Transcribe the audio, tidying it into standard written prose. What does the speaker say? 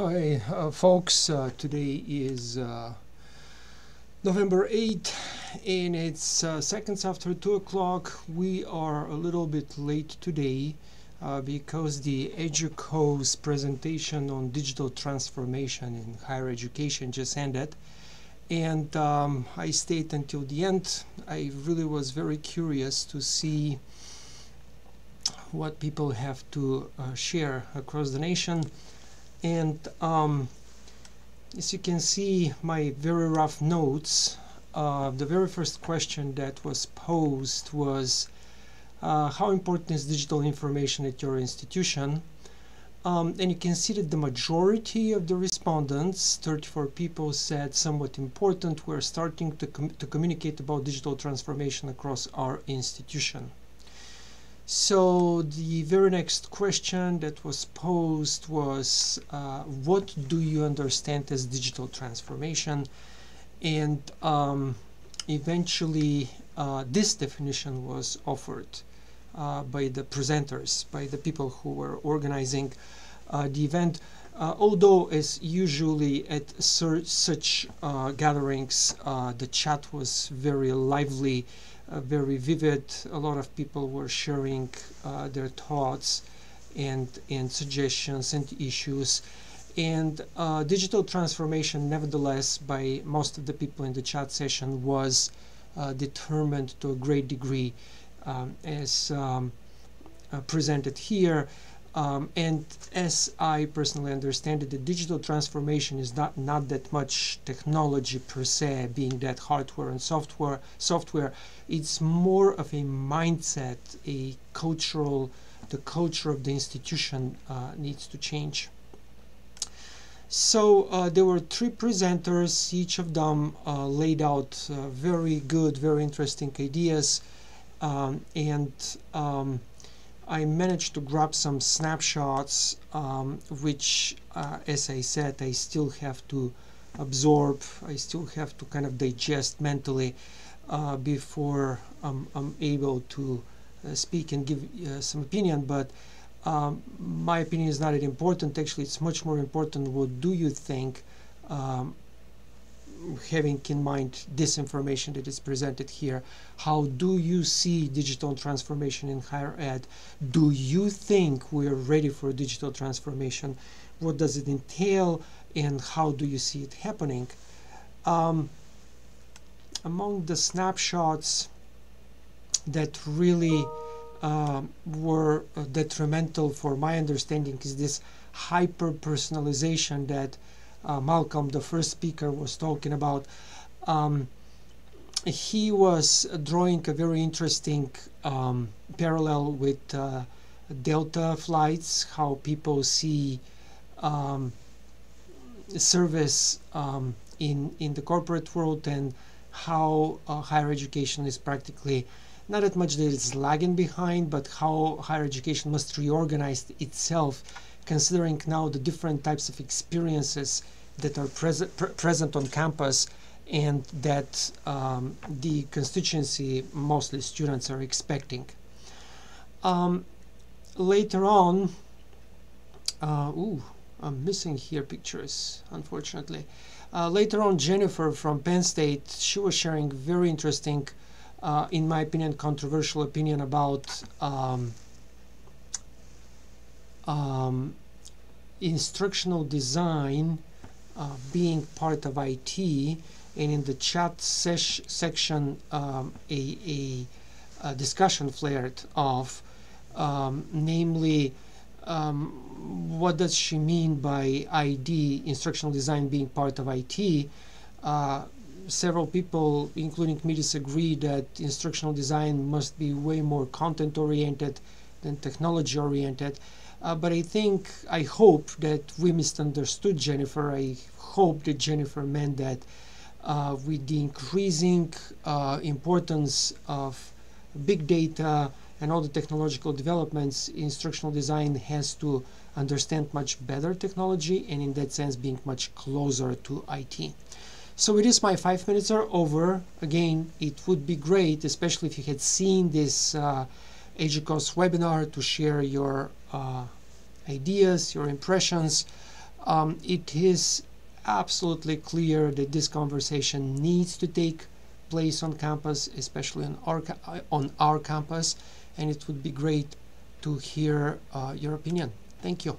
Hi, folks. Today is November 8th, and it's seconds after 2 o'clock. We are a little bit late today because the EDUCO's presentation on digital transformation in higher education just ended. And I stayed until the end. I really was very curious to see what people have to share across the nation. And as you can see, my very rough notes, the very first question that was posed was how important is digital information at your institution? And you can see that the majority of the respondents, 34 people, said somewhat important. We're starting to communicate about digital transformation across our institution. So the very next question that was posed was, what do you understand as digital transformation? And eventually this definition was offered by the presenters, by the people who were organizing the event. Although as usually at such gatherings, the chat was very lively, very vivid. A lot of people were sharing their thoughts and suggestions and issues. And digital transformation, nevertheless, by most of the people in the chat session, was determined to a great degree as presented here. And as I personally understand it, the digital transformation is not that much technology per se, being that hardware and software. It's more of a mindset, the culture of the institution needs to change. So there were 3 presenters. Each of them laid out very good, very interesting ideas, and I managed to grab some snapshots, which, as I said, I still have to absorb. I still have to kind of digest mentally before I'm able to speak and give some opinion. But my opinion is not that important. Actually, it's much more important, what do you think, having in mind this information that is presented here. How do you see digital transformation in higher ed? Do you think we're ready for digital transformation? What does it entail, and how do you see it happening? Among the snapshots that really were detrimental for my understanding is this hyper-personalization that Malcolm, the first speaker, was talking about. He was drawing a very interesting parallel with Delta flights, how people see service in the corporate world, and how higher education is practically not that much that it's lagging behind, but how higher education must reorganize itself, considering now the different types of experiences that are present on campus, and that the constituency, mostly students, are expecting. Later on, I'm missing here pictures, unfortunately. Later on, Jennifer from Penn State, she was sharing very interesting, in my opinion, controversial opinion about instructional design being part of IT, and in the chat section a discussion flared off, namely what does she mean by ID, instructional design, being part of IT? Several people, including me, disagree that instructional design must be way more content-oriented than technology-oriented. But I hope that we misunderstood Jennifer. I hope that Jennifer meant that with the increasing importance of big data and all the technological developments, instructional design has to understand much better technology, and in that sense being much closer to IT. So it is, my 5 minutes are over. Again, it would be great, especially if you had seen this EDUCO's webinar, to share your ideas, your impressions. It is absolutely clear that this conversation needs to take place on campus, especially on our campus, and it would be great to hear your opinion. Thank you.